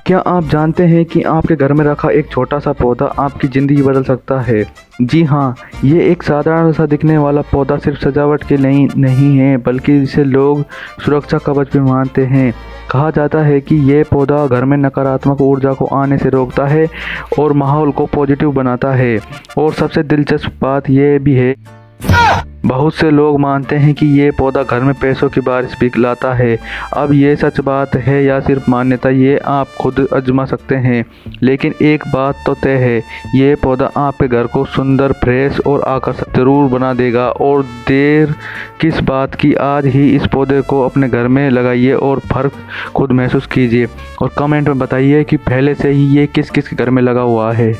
क्या आप जानते हैं कि आपके घर में रखा एक छोटा सा पौधा आपकी ज़िंदगी बदल सकता है? जी हाँ, ये एक साधारण सा दिखने वाला पौधा सिर्फ सजावट के लिए नहीं है, बल्कि इसे लोग सुरक्षा कवच भी मानते हैं। कहा जाता है कि ये पौधा घर में नकारात्मक ऊर्जा को आने से रोकता है और माहौल को पॉजिटिव बनाता है। और सबसे दिलचस्प बात यह भी है, बहुत से लोग मानते हैं कि ये पौधा घर में पैसों की बारिश भी लाता है। अब ये सच बात है या सिर्फ मान्यता, ये आप खुद आजमा सकते हैं। लेकिन एक बात तो तय है, ये पौधा आपके घर को सुंदर, फ्रेश और आकर्षक जरूर बना देगा। और देर किस बात की, आज ही इस पौधे को अपने घर में लगाइए और फर्क खुद महसूस कीजिए। और कमेंट में बताइए कि पहले से ही ये किस किस के घर में लगा हुआ है।